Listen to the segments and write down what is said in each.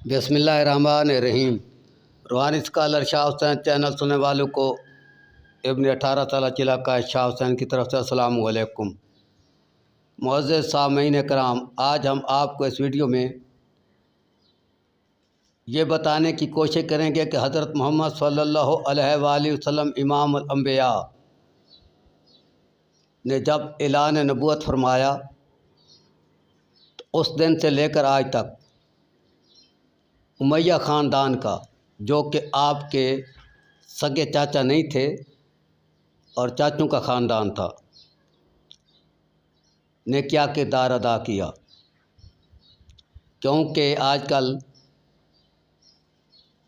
بسم اللہ الرحمن الرحیم۔ روحانی اسکالر شاہ حسین چینل سننے والوں کو ابن 18 سالہ چلا کا شاہ حسین کی طرف سے السلام علیکم۔ معزز سامعین کرام، آج ہم آپ کو اس ویڈیو میں یہ بتانے کی کوشش کریں گے کہ حضرت محمد صلی اللہ علیہ وآلہ وسلم امام الانبیاء نے جب اعلان نبوت فرمایا تو اس دن سے لے کر آج تک امیہ خاندان کا، جو کہ آپ کے سگے چاچا نہیں تھے اور چاچوں کا خاندان تھا، نے کیا کردار ادا کیا۔ کیونکہ آج کل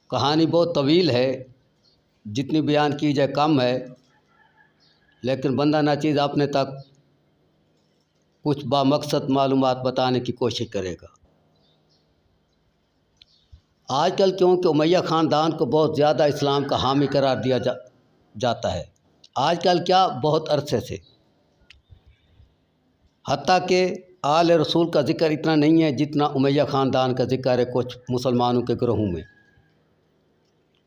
کہانی بہت طویل ہے، جتنی بیان کی جائے کم ہے، لیکن بندہ ناچیز اپنے تک کچھ بامقصد معلومات بتانے کی کوشش کرے گا۔ آج کل کیونکہ امیہ خاندان کو بہت زیادہ اسلام کا حامی قرار دیا جاتا ہے، آج کل کیا بہت عرصے سے، حتیٰ کہ آل رسول کا ذکر اتنا نہیں ہے جتنا امیہ خاندان کا ذکر ہے کچھ مسلمانوں کے گروہوں میں۔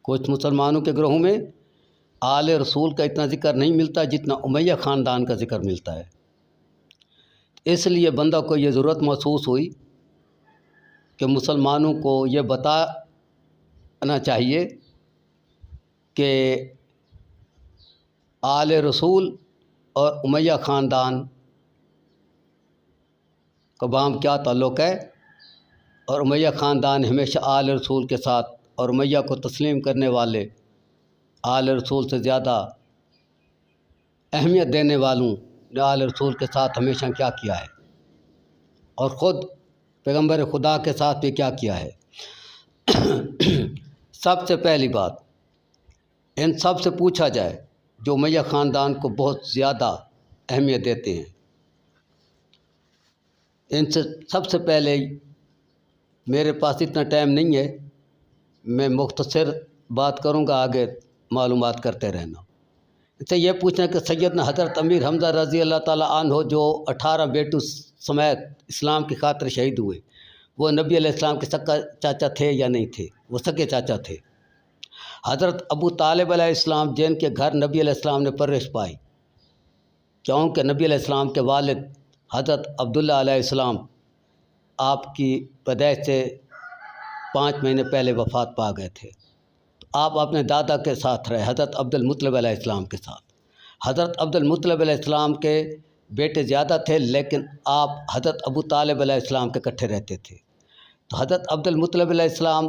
کچھ مسلمانوں کے گروہوں میں آل رسول کا اتنا ذکر نہیں ملتا جتنا امیہ خاندان کا ذکر ملتا ہے۔ اس لیے بندہ کو یہ ضرورت محسوس ہوئی کہ مسلمانوں کو یہ بتانا چاہیے کہ آل رسول اور امیہ خاندان کا باہم کیا تعلق ہے، اور امیہ خاندان ہمیشہ آل رسول کے ساتھ اور امیہ کو تسلیم کرنے والے آل رسول سے زیادہ اہمیت دینے والوں نے آل رسول کے ساتھ ہمیشہ کیا کیا ہے، اور خود پیغمبر خدا کے ساتھ بھی کیا کیا ہے۔ سب سے پہلی بات، ان سب سے پوچھا جائے جو امیہ خاندان کو بہت زیادہ اہمیت دیتے ہیں، ان سے سب سے پہلے، میرے پاس اتنا ٹائم نہیں ہے، میں مختصر بات کروں گا، آگے معلومات کرتے رہنا۔ اس سے یہ پوچھنا کہ سیدنا حضرت امیر حمزہ رضی اللہ تعالیٰ عنہ جو 18 بیٹوں سمیت اسلام کی خاطر شہید ہوئے، وہ نبی علیہ السلام کے سگے چاچا تھے یا نہیں تھے؟ وہ سگے چاچا تھے۔ حضرت ابو طالب علیہ السلام جن کے گھر نبی علیہ السلام نے پرورش پائی، کیونکہ نبی علیہ السلام کے والد حضرت عبداللہ علیہ السلام آپ کی پیدائش سے 5 مہینے پہلے وفات پا گئے تھے، تو آپ اپنے دادا کے ساتھ رہے، حضرت عبد المطلب علیہ السلام کے ساتھ۔ حضرت عبد المطلب علیہ السلام کے بیٹے زیادہ تھے، لیکن آپ حضرت ابو طالب علیہ السلام کے اکٹھے رہتے تھے۔ تو حضرت عبد المطلب علیہ السلام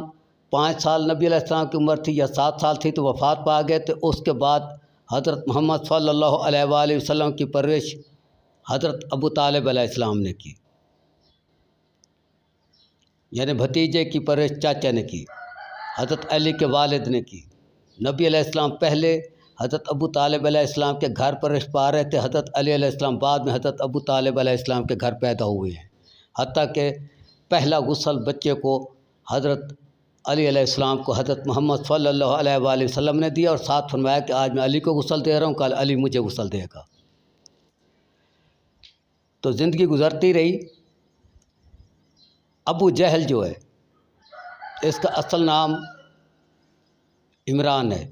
5 سال نبی علیہ السلام کی عمر تھی یا 7 سال تھی تو وفات پا گئے تھے۔ اس کے بعد حضرت محمد صلی اللہ علیہ وآلہ وسلم کی پرورش حضرت ابو طالب علیہ السلام نے کی، یعنی بھتیجے کی پرورش چاچا نے کی، حضرت علی کے والد نے کی۔ نبی علیہ السلام پہلے حضرت ابو طالب علیہ السلام کے گھر پرورش پا رہے تھے، حضرت علی علیہ السلام بعد میں حضرت ابو طالب علیہ السلام کے گھر پیدا ہوئے ہیں، حتیٰ کہ پہلا غسل بچے کو حضرت علی علیہ السلام کو حضرت محمد صلی اللہ علیہ وآلہ وسلم نے دیا، اور ساتھ فرمایا کہ آج میں علی کو غسل دے رہا ہوں، کل علی مجھے غسل دے گا۔ تو زندگی گزرتی رہی۔ ابو جہل جو ہے، اس کا اصل نام عمران ہے،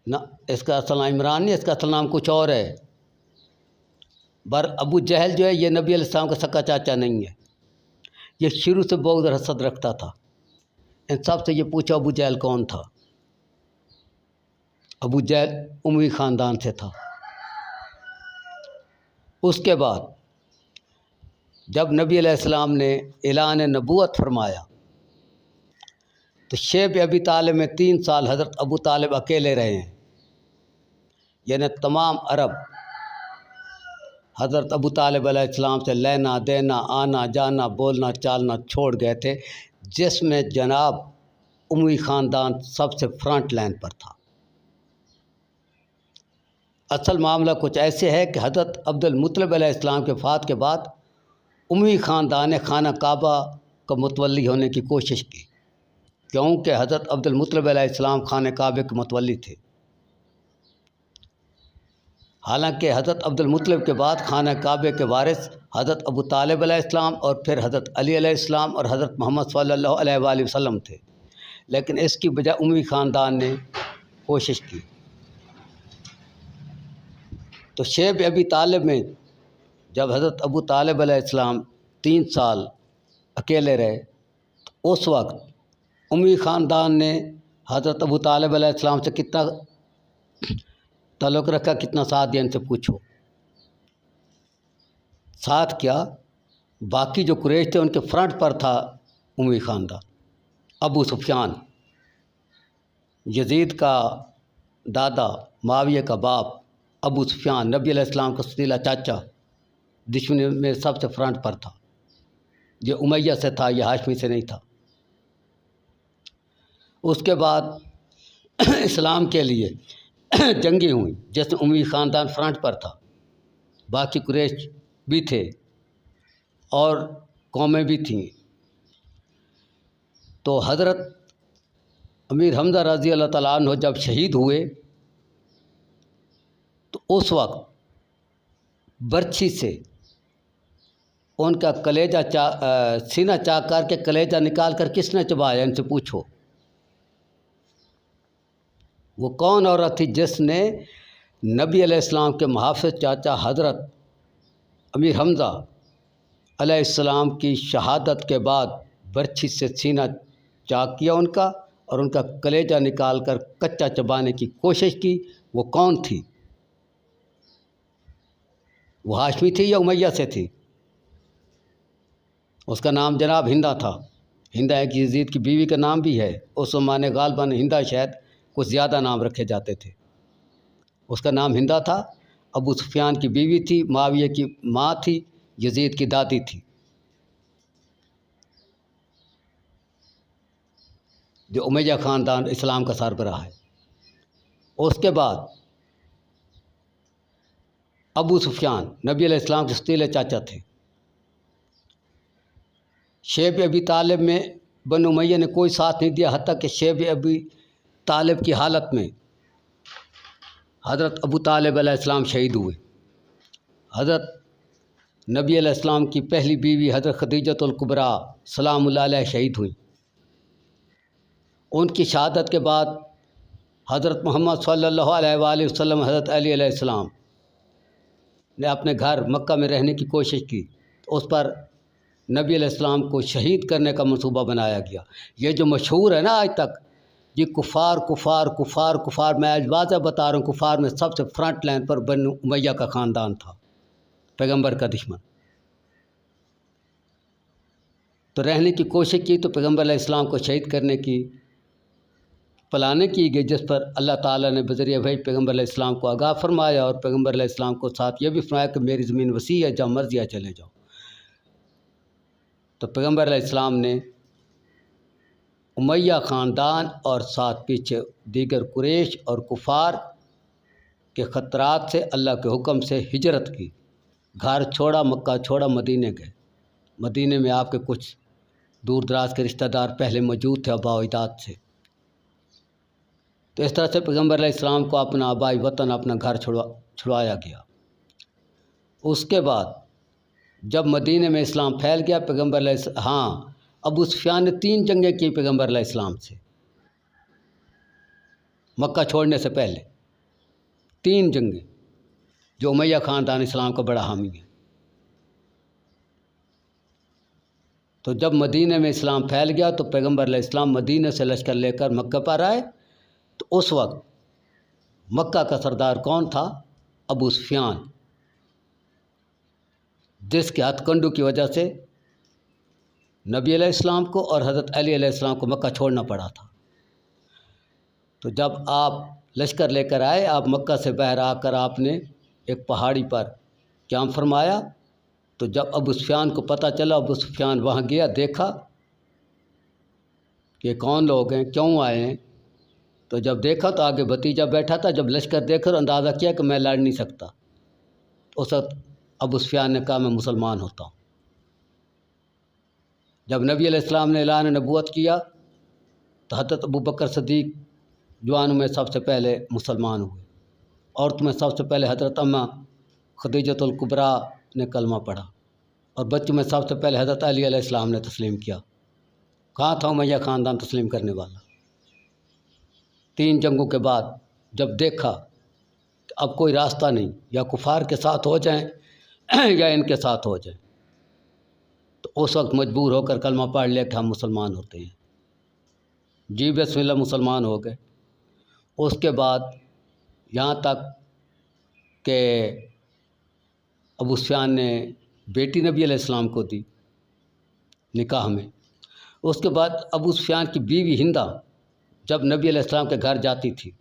نہ اس کا اصل نام عمران نہیں، اس کا اصل نام کچھ اور ہے۔ ابو جہل جو ہے یہ نبی علیہ السلام کا سگا چاچا نہیں ہے، یہ شروع سے بغض اور حسد رکھتا تھا۔ ان سب سے یہ پوچھا ابو جہل کون تھا؟ ابو جہل اموی خاندان سے تھا۔ اس کے بعد جب نبی علیہ السلام نے اعلان نبوت فرمایا تو شیب ابی طالب میں 3 سال حضرت ابو طالب اکیلے رہے ہیں، یعنی تمام عرب حضرت ابو طالب علیہ السلام سے لینا دینا، آنا جانا، بولنا چالنا چھوڑ گئے تھے، جس میں جناب اموی خاندان سب سے فرنٹ لائن پر تھا۔ اصل معاملہ کچھ ایسے ہے کہ حضرت عبد المطلب علیہ السلام کے وفات کے بعد اموی خاندان نے خانہ کعبہ کا متولی ہونے کی کوشش کی، کیونکہ حضرت عبد المطلب علیہ السلام خانہ کعبے کے متولی تھے۔ حالانکہ حضرت عبد المطلب کے بعد خانہ کعبہ کے وارث حضرت ابو طالب علیہ السلام اور پھر حضرت علی علیہ السلام اور حضرت محمد صلی اللہ علیہ وآلہ وسلم تھے، لیکن اس کی بجائے اموی خاندان نے کوشش کی۔ تو شیب ابی طالب میں جب حضرت ابو طالب علیہ السلام 3 سال اکیلے رہے تو اس وقت اموی خاندان نے حضرت ابو طالب علیہ السلام سے کتنا تعلق رکھا، کتنا ساتھ دیا، ان سے پوچھو۔ ساتھ کیا، باقی جو قریش تھے ان کے فرنٹ پر تھا اموی خاندان۔ ابو سفیان، یزید کا دادا، معاویہ کا باپ ابو سفیان، نبی علیہ السلام کا ستیلا چاچا، دشمنی میں سب سے فرنٹ پر تھا۔ یہ امیہ سے تھا، یہ ہاشمی سے نہیں تھا۔ اس کے بعد اسلام کے لیے جنگیں ہوئیں جس میں اموی خاندان فرنٹ پر تھا، باقی قریش بھی تھے اور قومیں بھی تھیں۔ تو حضرت امیر حمزہ رضی اللہ تعالیٰ عنہ جب شہید ہوئے تو اس وقت برچھی سے ان کا کلیجہ سینہ چاک کر کے کلیجہ نکال کر کس نے چبایا، ان سے پوچھو۔ وہ کون عورت تھی جس نے نبی علیہ السلام کے محافظ چاچا حضرت امیر حمزہ علیہ السلام کی شہادت کے بعد برچھی سے سینہ چاک کیا ان کا اور ان کا کلیجہ نکال کر کچا چبانے کی کوشش کی؟ وہ کون تھی؟ وہ ہاشمی تھی یا امیہ سے تھی؟ اس کا نام جناب ہندا تھا۔ ہندا ایک یزید کی بیوی کا نام بھی ہے۔ اس زمانے غالباً ہندا شاید کچھ زیادہ نام رکھے جاتے تھے۔ اس کا نام ہندا تھا، ابو سفیان کی بیوی تھی، معاویہ کی ماں تھی، یزید کی دادی تھی، جو امیہ خاندان اسلام کا سربراہ ہے۔ اس کے بعد ابو سفیان نبی علیہ السلام کے ستیلے چاچا تھے۔ شیب ابی طالب میں بنو امیہ نے کوئی ساتھ نہیں دیا، حتیٰ کہ شیب ابی طالب کی حالت میں حضرت ابو طالب علیہ السلام شہید ہوئے۔ حضرت نبی علیہ السلام کی پہلی بیوی حضرت خدیجۃ الکبریٰ سلام اللہ علیہ شہید ہوئیں۔ ان کی شہادت کے بعد حضرت محمد صلی اللہ علیہ وآلہ وسلم حضرت علی علیہ السلام نے اپنے گھر مکہ میں رہنے کی کوشش کی، تو اس پر نبی علیہ السلام کو شہید کرنے کا منصوبہ بنایا گیا۔ یہ جو مشہور ہے نا آج تک، یہ کفار کفار کفار کفار، میں آج واضح بتا رہا ہوں، کفار میں سب سے فرنٹ لائن پر بنو امیہ کا خاندان تھا، پیغمبر کا دشمن۔ تو رہنے کی کوشش کی تو پیغمبر علیہ السلام کو شہید کرنے کی پلانیں کی گئی، جس پر اللہ تعالیٰ نے بذریعہ وحی پیغمبر علیہ السلام کو آگاہ فرمایا اور پیغمبر علیہ السلام کو ساتھ یہ بھی فرمایا کہ میری زمین وسیع ہے، جہاں مرضی ہے چلے جاؤ۔ تو پیغمبر علیہ السلام نے امیہ خاندان اور ساتھ پیچھے دیگر قریش اور کفار کے خطرات سے اللہ کے حکم سے ہجرت کی، گھر چھوڑا، مکہ چھوڑا، مدینے گئے۔ مدینے میں آپ کے کچھ دور دراز کے رشتہ دار پہلے موجود تھے آباء و اجداد سے۔ تو اس طرح سے پیغمبر علیہ السلام کو اپنا آبائی وطن، اپنا گھر چھڑوایا گیا۔ اس کے بعد جب مدینے میں اسلام پھیل گیا، پیغمبر علیہ ابو سفیان نے 3 جنگیں کی پیغمبر علیہ السلام سے مکہ چھوڑنے سے پہلے، 3 جنگیں، جو امیہ خاندان اسلام کا بڑا حامی ہے۔ تو جب مدینے میں اسلام پھیل گیا تو پیغمبر علیہ السلام مدینے سے لشکر لے کر مکہ پر آئے، تو اس وقت مکہ کا سردار کون تھا؟ ابو سفیان، جس کے ہتھ کنڈو کی وجہ سے نبی علیہ السلام کو اور حضرت علی علیہ السلام کو مکہ چھوڑنا پڑا تھا۔ تو جب آپ لشکر لے کر آئے، آپ مکہ سے باہر آ کر آپ نے ایک پہاڑی پر قیام فرمایا، تو جب ابو سفیان کو پتہ چلا، ابو سفیان وہاں گیا، دیکھا کہ کون لوگ ہیں، کیوں آئے ہیں۔ تو جب دیکھا تو آگے بھتیجا بیٹھا تھا، جب لشکر دیکھا تو اندازہ کیا کہ میں لڑ نہیں سکتا۔ اس وقت ابو سفیان نے کہا میں مسلمان ہوتا ہوں۔ جب نبی علیہ السلام نے اعلان نبوت کیا تو حضرت ابو بکر صدیق جوانوں میں سب سے پہلے مسلمان ہوئے۔ اور تمہیں سب سے پہلے حضرت اماں خدیجۃ الکبریٰ نے کلمہ پڑھا، اور بچوں میں سب سے پہلے حضرت علی علیہ السلام نے تسلیم کیا۔ کہاں تھا امیہ خاندان تسلیم کرنے والا؟ 3 جنگوں کے بعد جب دیکھا کہ اب کوئی راستہ نہیں، یا کفار کے ساتھ ہو جائیں یا ان کے ساتھ ہو جائیں، تو اس وقت مجبور ہو کر کلمہ پڑھ لیا کہ ہم مسلمان ہوتے ہیں۔ جی بسم اللہ مسلمان ہو گئے۔ اس کے بعد یہاں تک کہ ابو سفیان نے بیٹی نبی علیہ السلام کو دی نکاح میں۔ اس کے بعد ابو سفیان کی بیوی ہندہ جب نبی علیہ السلام کے گھر جاتی تھی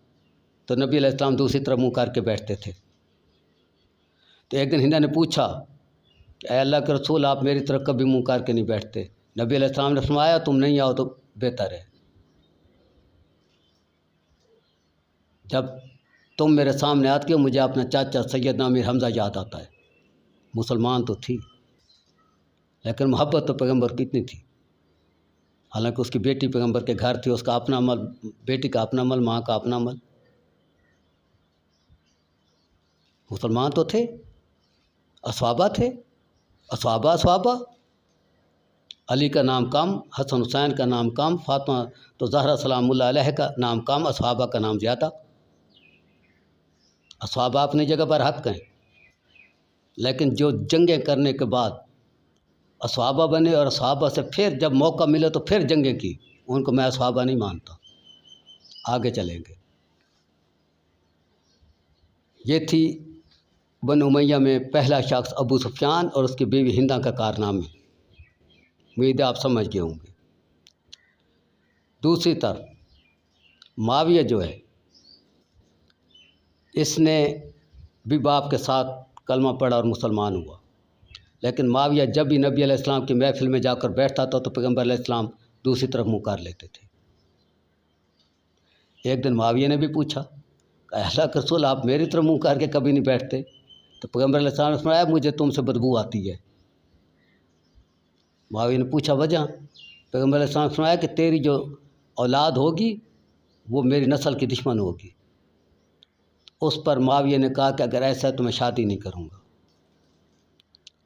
تو نبی علیہ السلام دوسری طرف منہ کر کے بیٹھتے تھے۔ تو ایک دن ہندہ نے پوچھا کہ اے اللہ کے رسول، آپ میری طرف کبھی منہ کر کے نہیں بیٹھتے۔ نبی علیہ السلام نے فرمایا تم نہیں آؤ تو بہتر ہے، جب تم میرے سامنے آتی ہو مجھے اپنا چاچا سیدنا امیر حمزہ یاد آتا ہے۔ مسلمان تو تھی لیکن محبت تو پیغمبر کی اتنی تھی، حالانکہ اس کی بیٹی پیغمبر کے گھر تھی، اس کا اپنا عمل، بیٹی کا اپنا عمل، ماں کا اپنا عمل۔ مسلمان تو تھے، اصحابہ تھے، اصحابہ علی کا نام کم، حسن حسین کا نام کم، فاطمہ تو زہرا سلام اللہ علیہ کا نام کم، اصحابہ کا نام زیادہ۔ اصحابہ اپنی جگہ پر حق ہیں، لیکن جو جنگیں کرنے کے بعد اصحابہ بنے اور اصحابہ سے پھر جب موقع ملے تو پھر جنگیں کی، ان کو میں اصحابہ نہیں مانتا۔ آگے چلیں گے۔ یہ تھی بنو امیہ میں پہلا شخص ابو سفیان اور اس کی بیوی ہندہ کا کارنامے۔ امید ہے آپ سمجھ گئے ہوں گے۔ دوسری طرف معاویہ جو ہے، اس نے بھی باپ کے ساتھ کلمہ پڑھا اور مسلمان ہوا، لیکن معاویہ جب بھی نبی علیہ السلام کی محفل میں جا کر بیٹھتا تھا تو پیغمبر علیہ السلام دوسری طرف منہ کر لیتے تھے۔ ایک دن معاویہ نے بھی پوچھا کہ اللہ کے رسول، آپ میری طرف منہ کر کے کبھی نہیں بیٹھتے؟ تو پیغمبر علیہ السلام نے فرمایا مجھے تم سے بدبو آتی ہے۔ معاویہ نے پوچھا وجہ؟ پیغمبر علیہ السلام نے فرمایا کہ تیری جو اولاد ہوگی وہ میری نسل کی دشمن ہوگی۔ اس پر معاویہ نے کہا کہ اگر ایسا ہے تو میں شادی نہیں کروں گا،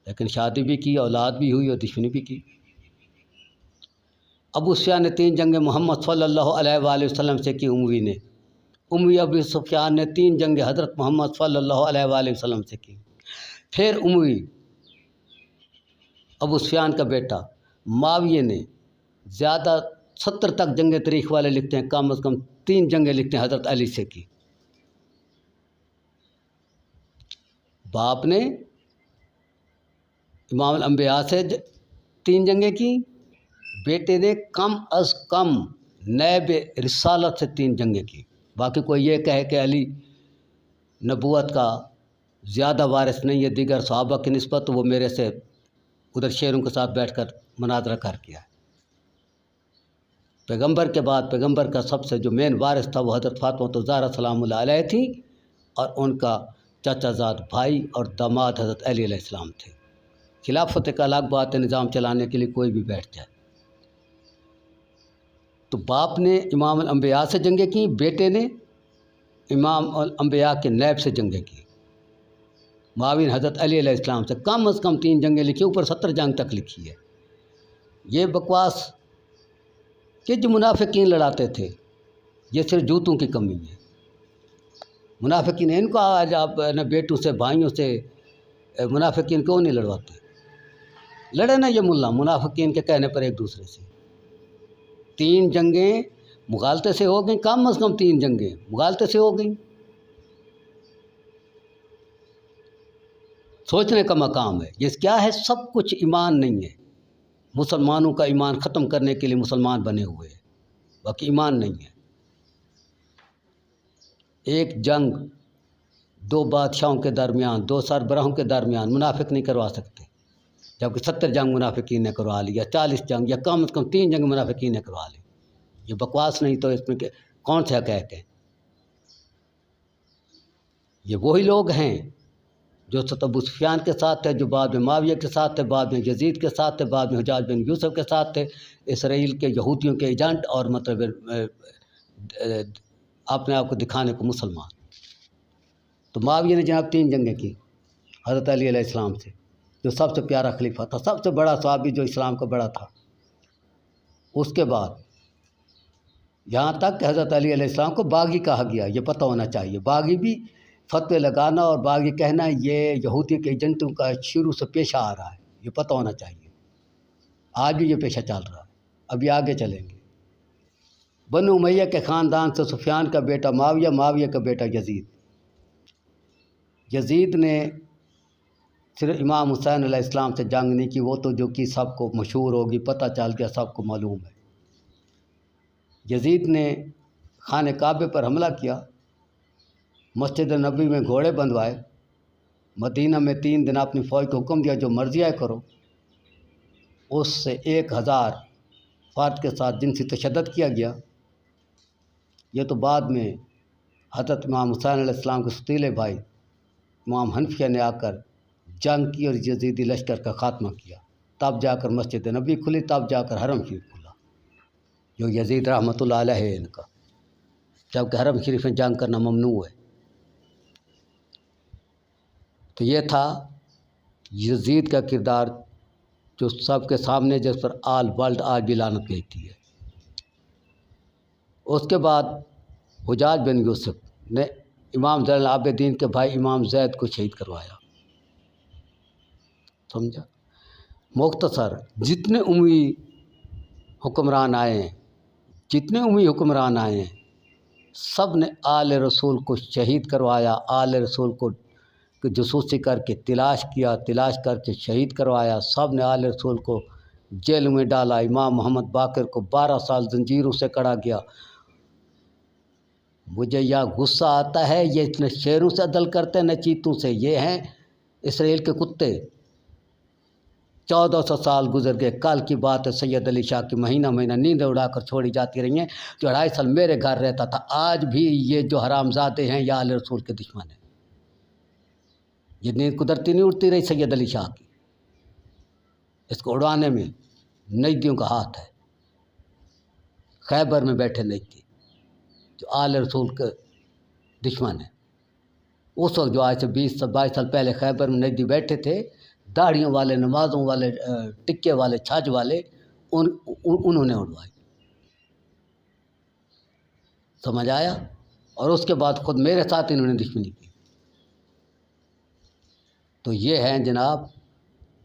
لیکن شادی بھی کی، اولاد بھی ہوئی اور دشمنی بھی کی۔ ابو سفیان نے 3 جنگیں محمد صلی اللہ علیہ وآلہ وسلم سے کی، اموی ابو سفیان نے 3 جنگیں حضرت محمد صلی اللہ علیہ وآلہ وسلم سے کی۔ پھر اموی ابو سفیان کا بیٹا معاویہ نے زیادہ 70 تک جنگیں تاریخ والے لکھتے ہیں، کم از کم 3 جنگیں لکھتے ہیں حضرت علی سے کی۔ باپ نے امام الانبیاء سے 3 جنگیں کی، بیٹے نے کم از کم نیب رسالت سے 3 جنگیں کی۔ باقی کوئی یہ کہے کہ علی نبوت کا زیادہ وارث نہیں ہے دیگر صحابہ کی نسبت، تو وہ میرے سے ادھر شیروں کے ساتھ بیٹھ کر مناظرہ کر کیا ہے۔ پیغمبر کے بعد پیغمبر کا سب سے جو مین وارث تھا وہ حضرت فاطمہ تو زہرا سلام اللہ علیہ تھی، اور ان کا چچا زاد بھائی اور داماد حضرت علی علیہ السلام تھے۔ خلافت کا الگ بات ہے، نظام چلانے کے لیے کوئی بھی بیٹھ جائے۔ تو باپ نے امام الانبیاء سے جنگیں کی، بیٹے نے امام الانبیاء کے نیب سے جنگیں کی۔ معاویہ نے حضرت علی علیہ السلام سے کم از کم 3 جنگیں لکھی، اوپر 70 جنگ تک لکھی ہے۔ یہ بکواس کہ جو منافقین لڑاتے تھے، یہ صرف جوتوں کی کمی ہے۔ منافقین ان کو آج آپ نہ بیٹوں سے بھائیوں سے منافقین کیوں نہیں لڑواتے؟ لڑے نا یہ ملا منافقین کے کہنے پر ایک دوسرے سے۔ 3 جنگیں مغالطے سے ہو گئیں، کم از کم 3 جنگیں مغالطے سے ہو گئیں۔ سوچنے کا مقام ہے۔ یہ کیا ہے؟ سب کچھ ایمان نہیں ہے۔ مسلمانوں کا ایمان ختم کرنے کے لیے مسلمان بنے ہوئے ہیں، باقی ایمان نہیں ہے۔ ایک جنگ 2 بادشاہوں کے درمیان، 2 سربراہوں کے درمیان منافق نہیں کروا سکتے، جبکہ 70 جنگ منافقین نے کروا لی، یا 40 جنگ، یا کم از کم 3 جنگ منافقین نے کروا لی۔ یہ بکواس نہیں تو اس میں کون سے حقائق ہیں؟ یہ وہی لوگ ہیں جو ابو سفیان کے ساتھ تھے، جو بعد میں معاویہ کے ساتھ تھے، بعد میں یزید کے ساتھ تھے، بعد میں حجاج بن یوسف کے ساتھ تھے، اسرائیل کے یہودیوں کے ایجنٹ، اور مطلب اپنے آپ کو دکھانے کو مسلمان۔ تو معاویہ نے جناب 3 جنگیں کی حضرت علی علیہ السلام سے، جو سب سے پیارا خلیفہ تھا، سب سے بڑا صحابی جو اسلام کا بڑا تھا۔ اس کے بعد یہاں تک کہ حضرت علی علیہ السلام کو باغی کہا گیا، یہ پتہ ہونا چاہیے۔ باغی بھی فتوے لگانا اور باغی کہنا یہ یہودی کے ایجنٹوں کا شروع سے پیشہ آ رہا ہے، یہ پتہ ہونا چاہیے۔ آج بھی یہ پیشہ چل رہا ہے، ابھی آگے چلیں گے۔ بنو امیہ کے خاندان سے سفیان کا بیٹا معاویہ، معاویہ کا بیٹا یزید۔ یزید نے صرف امام حسین علیہ السلام سے جنگ نہیں کی، وہ تو جو کہ سب کو مشہور ہوگی، پتہ چل گیا، سب کو معلوم ہے۔ یزید نے خانہ کعبے پر حملہ کیا، مسجد نبی میں گھوڑے بندھوائے، مدینہ میں 3 دن اپنی فوج کو حکم دیا جو مرضی آئے کرو۔ اس سے 1000 فرد کے ساتھ جنسی تشدد کیا گیا۔ یہ تو بعد میں حضرت امام حسین علیہ السلام کے ستیلے بھائی امام حنفیہ نے آ کر جنگ کی اور یزیدی لشکر کا خاتمہ کیا، تب جا کر مسجد نبی کھلی، تب جا کر حرم شریف کھلا، جو یزید رحمۃ اللہ علیہ ہے ان کا، جبکہ حرم شریف میں جنگ کرنا ممنوع ہے۔ تو یہ تھا یزید کا کردار جو سب کے سامنے، جس پر آل ورلڈ آج بھی لعنت بھیجتی ہے۔ اس کے بعد حجاج بن یوسف نے امام زین العابدین کے بھائی امام زید کو شہید کروایا، سمجھا۔ مختصر جتنے اموی حکمران آئے ہیں، سب نے آل رسول کو شہید کروایا، آل رسول کو جاسوسی کر کے تلاش کر کے شہید کروایا، سب نے آل رسول کو جیل میں ڈالا۔ امام محمد باقر کو 12 سال زنجیروں سے کڑا گیا۔ مجھے یہ غصہ آتا ہے، یہ نہ شیروں سے عدل کرتے نہ چیتوں سے، یہ ہیں اسرائیل کے کتے۔ 1400 سال گزر گئے، کل کی بات ہے، سید علی شاہ کی مہینہ نیندیں اڑا کر چھوڑی جاتی رہی ہیں، جو 2.5 سال میرے گھر رہتا تھا۔ آج بھی یہ جو حرامزادے ہیں یہ آل رسول کے دشمن ہیں۔ یہ نیند قدرتی نہیں اڑتی رہی سید علی شاہ کی، اس کو اڑانے میں نجدیوں کا ہاتھ ہے۔ خیبر میں بیٹھے نجدی جو آل رسول کے دشمن ہیں، اس وقت جو آج سے 20-22 سال پہلے خیبر میں نجدی بیٹھے تھے، داڑھیوں والے، نمازوں والے، ٹکے والے، چھاج والے، انہوں نے اڑوائی، سمجھ آیا۔ اور اس کے بعد خود میرے ساتھ انہوں نے دشمنی کی۔ تو یہ ہیں جناب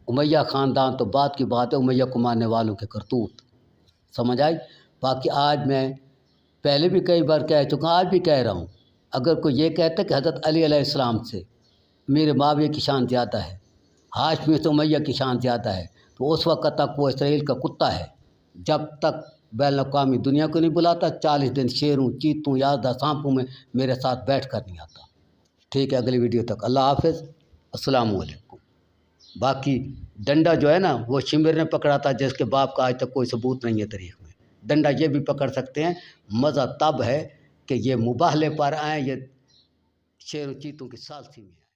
امیہ خاندان، تو بات کی بات ہے امیہ کو ماننے والوں کے کرتوت، سمجھ آئی۔ باقی آج میں پہلے بھی کئی بار کہہ چکا ہوں، آج بھی کہہ رہا ہوں، اگر کوئی یہ کہتا ہے کہ حضرت علی علیہ السلام سے میرے معاویہ کی شان زیادہ ہے، ہاشمی سے امیہ کی شان زیادہ ہے، تو اس وقت تک وہ اسرائیل کا کتا ہے، جب تک بین الاقوامی دنیا کو نہیں بلاتا 40 دن شیروں، چیتوں، یازدہ سانپوں میں میرے ساتھ بیٹھ کر نہیں آتا۔ ٹھیک ہے، اگلی ویڈیو تک اللہ حافظ، السلام علیکم۔ باقی ڈنڈا جو ہے نا وہ شمر نے پکڑا تھا، جس کے باپ کا آج تک کوئی ثبوت نہیں ہے تاریخ میں۔ ڈنڈا یہ بھی پکڑ سکتے ہیں، مزہ تب ہے کہ یہ مباہلے پر آئیں، یہ شیر و چیتوں کی ثالثی میں ہیں۔